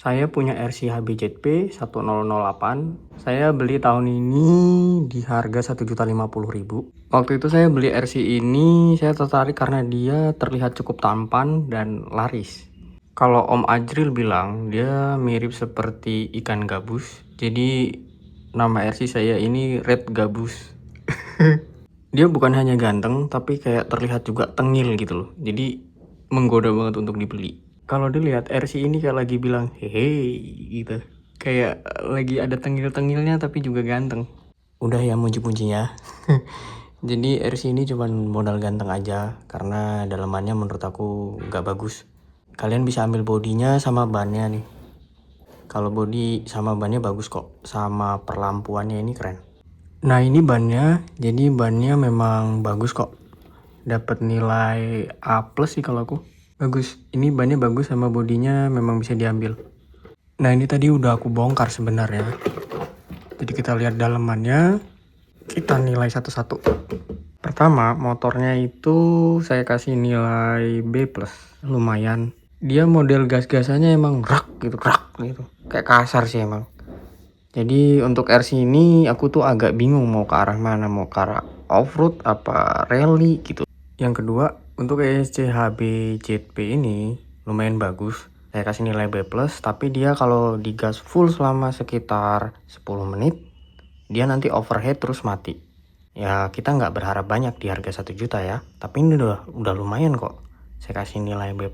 Saya punya RC HBZP 1008. Saya beli tahun ini di harga 1.050.000. Waktu itu saya beli RC ini, saya tertarik karena dia terlihat cukup tampan dan laris. Kalau Om Ajril bilang dia mirip seperti ikan gabus. Jadi nama RC saya ini Red Gabus. Dia bukan hanya ganteng, tapi kayak terlihat juga tengil gitu loh. Jadi menggoda banget untuk dibeli. Kalau dilihat RC ini kayak lagi bilang hehe gitu. Kayak lagi ada tengil-tengilnya tapi juga ganteng. Udah ya muji-mujinya. Jadi RC ini cuma modal ganteng aja karena dalamannya menurut aku nggak bagus. Kalian bisa ambil bodinya sama bannya nih. Kalau body sama bannya bagus kok, sama perlampuannya ini keren. Nah ini bannya, jadi bannya memang bagus kok. Dapat nilai A+ sih kalau aku. Bagus, ini bannya bagus sama bodinya memang bisa diambil. Nah ini tadi udah aku bongkar sebenarnya. Jadi kita lihat dalamannya, kita nilai satu-satu. Pertama, motornya itu saya kasih nilai B+. Lumayan. Dia model gas-gasannya emang rak gitu. Kayak kasar sih emang. Jadi untuk RC ini aku tuh agak bingung mau ke arah mana, mau ke arah off-road apa rally gitu. Yang kedua, untuk ESC HBZP ini lumayan bagus. Saya kasih nilai B+, tapi dia kalau digas full selama sekitar 10 menit, dia nanti overheat terus mati. Ya kita nggak berharap banyak di harga 1 juta ya, tapi ini udah lumayan kok. Saya kasih nilai B+.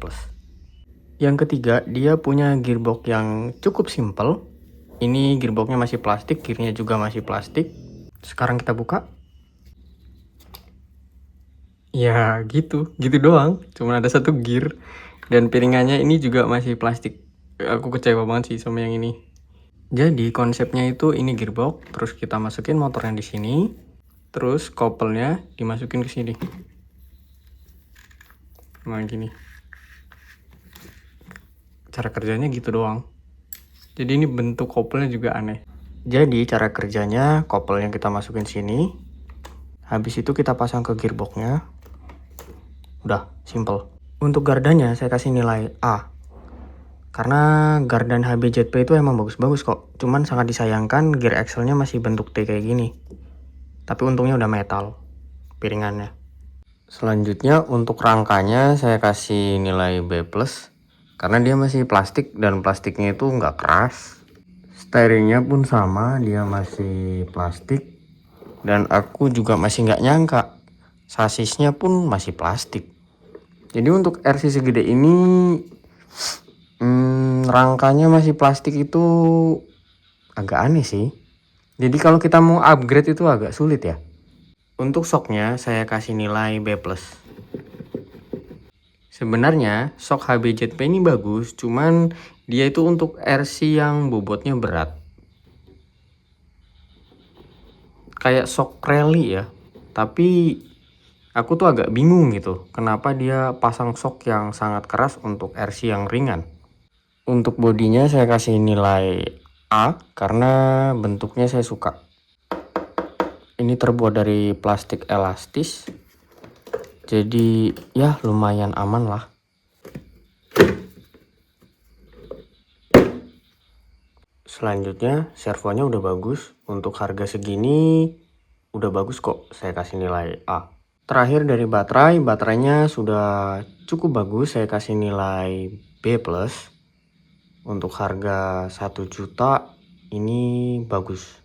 Yang ketiga, dia punya gearbox yang cukup simple. Ini gearboxnya masih plastik, gearnya juga masih plastik. Sekarang kita buka. Ya gitu doang. Cuma ada satu gear dan piringannya ini juga masih plastik. Aku kecewa banget sih sama yang ini. Jadi konsepnya itu ini gearbox, terus kita masukin motornya di sini, terus couple-nya dimasukin ke sini. Nah gini. Cara kerjanya gitu doang. Jadi ini bentuk couple-nya juga aneh. Jadi cara kerjanya couple yang kita masukin sini, habis itu kita pasang ke gearbox-nya. Udah, simple. Untuk gardanya saya kasih nilai A. Karena gardan HBZP itu emang bagus-bagus kok. Cuman sangat disayangkan gear axle-nya masih bentuk T kayak gini. Tapi untungnya udah metal piringannya. Selanjutnya untuk rangkanya saya kasih nilai B+. Karena dia masih plastik dan plastiknya itu nggak keras. Steeringnya pun sama, dia masih plastik. Dan aku juga masih nggak nyangka sasisnya pun masih plastik. Jadi untuk RC segede ini rangkanya masih plastik itu agak aneh sih. Jadi kalau kita mau upgrade itu agak sulit ya. Untuk shocknya saya kasih nilai B+. Sebenarnya shock HBZP ini bagus, cuman dia itu untuk RC yang bobotnya berat. Kayak shock rally ya. Tapi aku tuh agak bingung gitu, kenapa dia pasang shock yang sangat keras untuk RC yang ringan. Untuk bodinya saya kasih nilai A karena bentuknya saya suka. Ini terbuat dari plastik elastis, jadi ya lumayan aman lah. Selanjutnya servonya udah bagus, untuk harga segini udah bagus kok, saya kasih nilai A. Terakhir dari baterainya sudah cukup bagus, saya kasih nilai B+. Untuk harga 1 juta ini bagus.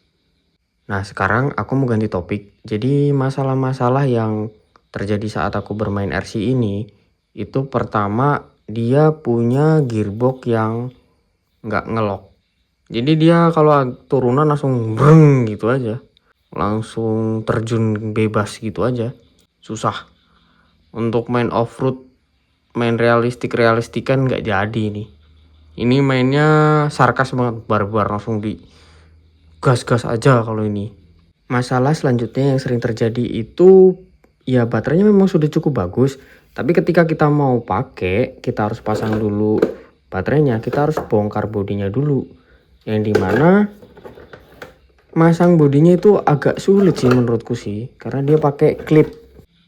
Nah sekarang aku mau ganti topik. Jadi masalah-masalah yang terjadi saat aku bermain RC ini, itu pertama dia punya gearbox yang nggak ngelok. Jadi dia kalau turunan langsung breng gitu aja, langsung terjun bebas gitu aja, susah. Untuk main off-road, main realistikan nggak jadi nih. Ini mainnya sarkas banget, barbar langsung di gas aja kalau ini. Masalah selanjutnya yang sering terjadi itu ya baterainya memang sudah cukup bagus, tapi ketika kita mau pakai kita harus pasang dulu baterainya, kita harus bongkar bodinya dulu, yang dimana masang bodinya itu agak sulit sih menurutku sih, karena dia pakai klip.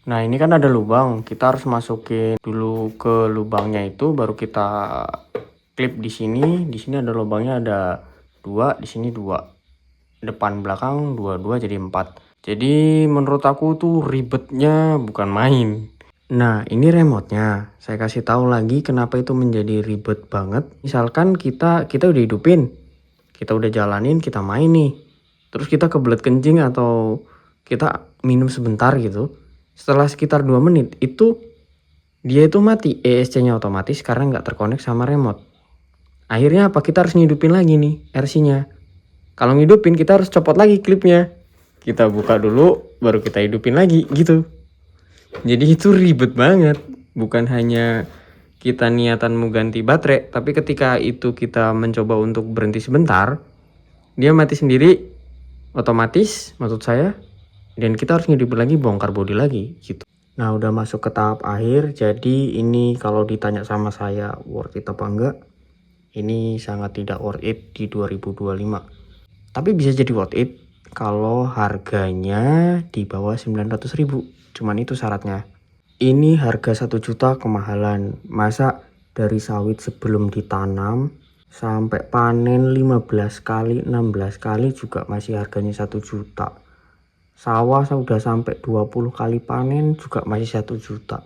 Nah ini kan ada lubang, kita harus masukin dulu ke lubangnya itu baru kita klip di sini ada lubangnya, ada 2, di sini 2, depan belakang 2 jadi 4. Jadi menurut aku tuh ribetnya bukan main. Nah, ini remote-nya. Saya kasih tahu lagi kenapa itu menjadi ribet banget. Misalkan kita udah hidupin, kita udah jalanin, kita main nih. Terus kita kebelet kencing atau kita minum sebentar gitu. Setelah sekitar 2 menit itu dia itu mati, ESC-nya otomatis karena nggak terkonek sama remote. Akhirnya apa? Kita harus ngidupin lagi nih RC-nya. Kalau ngidupin kita harus copot lagi klipnya. Kita buka dulu, baru kita hidupin lagi gitu. Jadi itu ribet banget. Bukan hanya kita niatan mau ganti baterai, tapi ketika itu kita mencoba untuk berhenti sebentar, dia mati sendiri otomatis maksud saya. Dan kita harus ngidupin lagi, bongkar bodi lagi gitu. Nah, udah masuk ke tahap akhir. Jadi ini kalau ditanya sama saya worth it apa enggak, ini sangat tidak worth it di 2025. Tapi bisa jadi worth it kalau harganya di bawah 900.000. Cuman itu syaratnya. Ini harga 1 juta kemahalan. Masa dari sawit sebelum ditanam sampai panen 15 kali 16 kali juga masih harganya 1 juta. Sawah sudah sampai 20 kali panen juga masih 1 juta.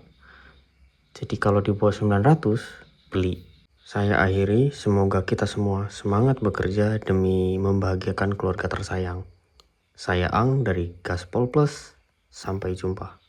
Jadi kalau di bawah 900 beli. Saya akhiri, semoga kita semua semangat bekerja demi membahagiakan keluarga tersayang. Saya Ang dari Gaspol Plus, sampai jumpa.